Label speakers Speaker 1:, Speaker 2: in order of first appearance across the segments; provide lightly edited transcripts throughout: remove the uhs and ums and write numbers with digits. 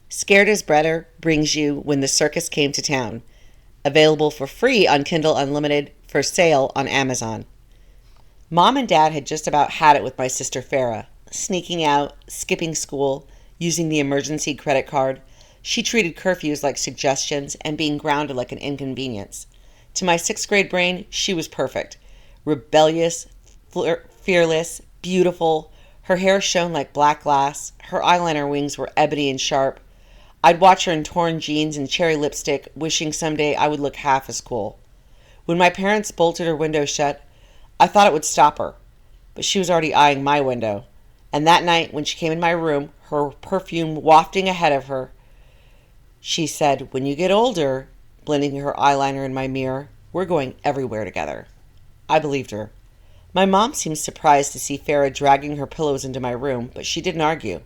Speaker 1: Scared as Brother brings you When the Circus Came to Town. Available for free on Kindle Unlimited, for sale on Amazon. Mom and Dad had just about had it with my sister Farrah. Sneaking out, skipping school, using the emergency credit card. She treated curfews like suggestions and being grounded like an inconvenience. To my sixth grade brain, she was perfect. Rebellious, fearless, beautiful. Her hair shone like black glass. Her eyeliner wings were ebony and sharp. I'd watch her in torn jeans and cherry lipstick, wishing someday I would look half as cool. When my parents bolted her window shut, I thought it would stop her, but she was already eyeing my window. And that night, when she came in my room, her perfume wafting ahead of her, she said, "When you get older," blending her eyeliner in my mirror, "we're going everywhere together." I believed her. My mom seemed surprised to see Farrah dragging her pillows into my room, but she didn't argue.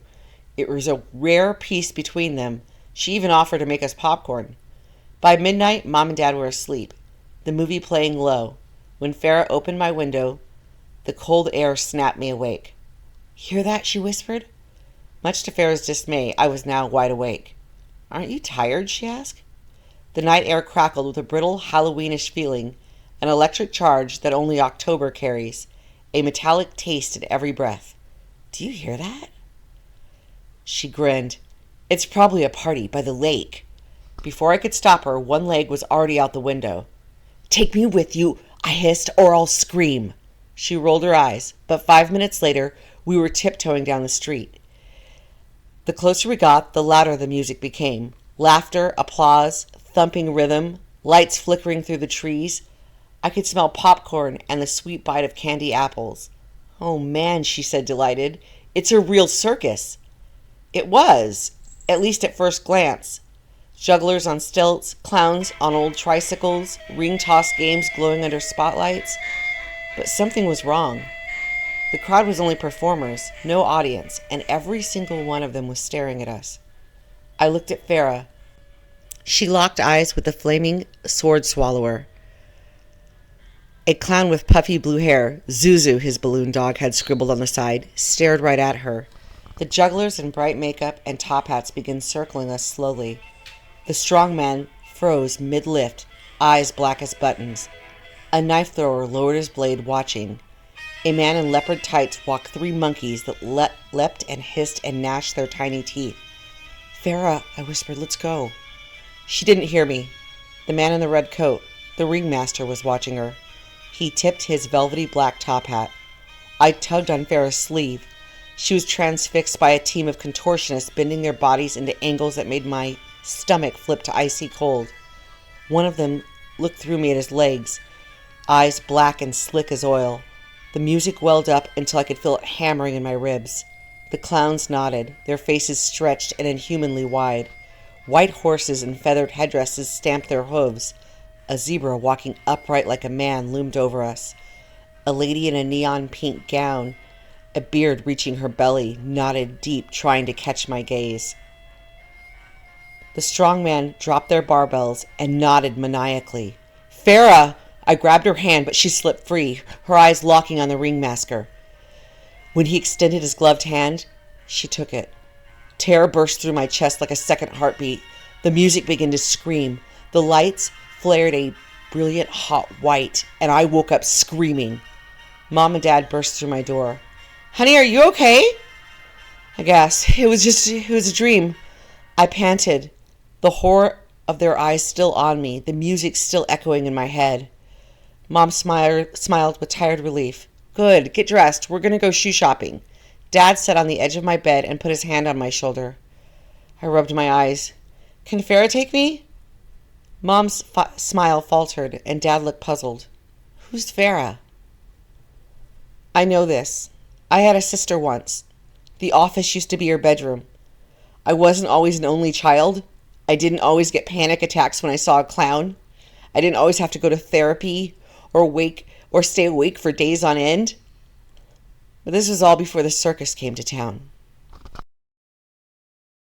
Speaker 1: It was a rare peace between them. She even offered to make us popcorn. By midnight, Mom and Dad were asleep, the movie playing low. When Farrah opened my window, the cold air snapped me awake. "Hear that?" she whispered. Much to Farrah's dismay, I was now wide awake. "Aren't you tired?" she asked. The night air crackled with a brittle Halloweenish feeling, an electric charge that only October carries, a metallic taste in every breath. "Do you hear that?" She grinned. "It's probably a party by the lake." Before I could stop her, one leg was already out the window. "Take me with you," I hissed, "or I'll scream." She rolled her eyes, but 5 minutes later, we were tiptoeing down the street. The closer we got, the louder the music became. Laughter, applause, thumping rhythm, lights flickering through the trees. I could smell popcorn and the sweet bite of candy apples. "Oh man," she said, delighted. "It's a real circus." It was, at least at first glance. Jugglers on stilts, clowns on old tricycles, ring toss games glowing under spotlights. But something was wrong. The crowd was only performers, no audience, and every single one of them was staring at us. I looked at Farrah. She locked eyes with the flaming sword swallower. A clown with puffy blue hair, Zuzu, his balloon dog had scribbled on the side, stared right at her. The jugglers in bright makeup and top hats began circling us slowly. The strong man froze mid-lift, eyes black as buttons. A knife thrower lowered his blade, watching. A man in leopard tights walked 3 monkeys that leapt and hissed and gnashed their tiny teeth. "Farrah," I whispered, "let's go." She didn't hear me. The man in the red coat, the Ringmaster, was watching her. He tipped his velvety black top hat. I tugged on Farrah's sleeve. She was transfixed by a team of contortionists bending their bodies into angles that made my stomach flip to icy cold. One of them looked through me at his legs, eyes black and slick as oil. The music welled up until I could feel it hammering in my ribs. The clowns nodded, their faces stretched and inhumanly wide. White horses in feathered headdresses stamped their hooves. A zebra walking upright like a man loomed over us. A lady in a neon pink gown, a beard reaching her belly, nodded deep, trying to catch my gaze. The strong man dropped their barbells and nodded maniacally. "Farrah!" I grabbed her hand, but she slipped free, her eyes locking on the Ringmaster. When he extended his gloved hand, she took it. Terror burst through my chest like a second heartbeat. The music began to scream. The lights flared a brilliant hot white, and I woke up screaming. Mom and Dad burst through my door. "Honey, are you okay?" I gasped. It was a dream. I panted, the horror of their eyes still on me, the music still echoing in my head. Mom smiled with tired relief. "Good, get dressed. We're going to go shoe shopping." Dad sat on the edge of my bed and put his hand on my shoulder. I rubbed my eyes. "Can Farrah take me?" Mom's smile faltered, and Dad looked puzzled. "Who's Farrah?" "I know this. I had a sister once. The office used to be her bedroom. I wasn't always an only child. I didn't always get panic attacks when I saw a clown. I didn't always have to go to therapy or stay awake for days on end. But this was all before the circus came to town."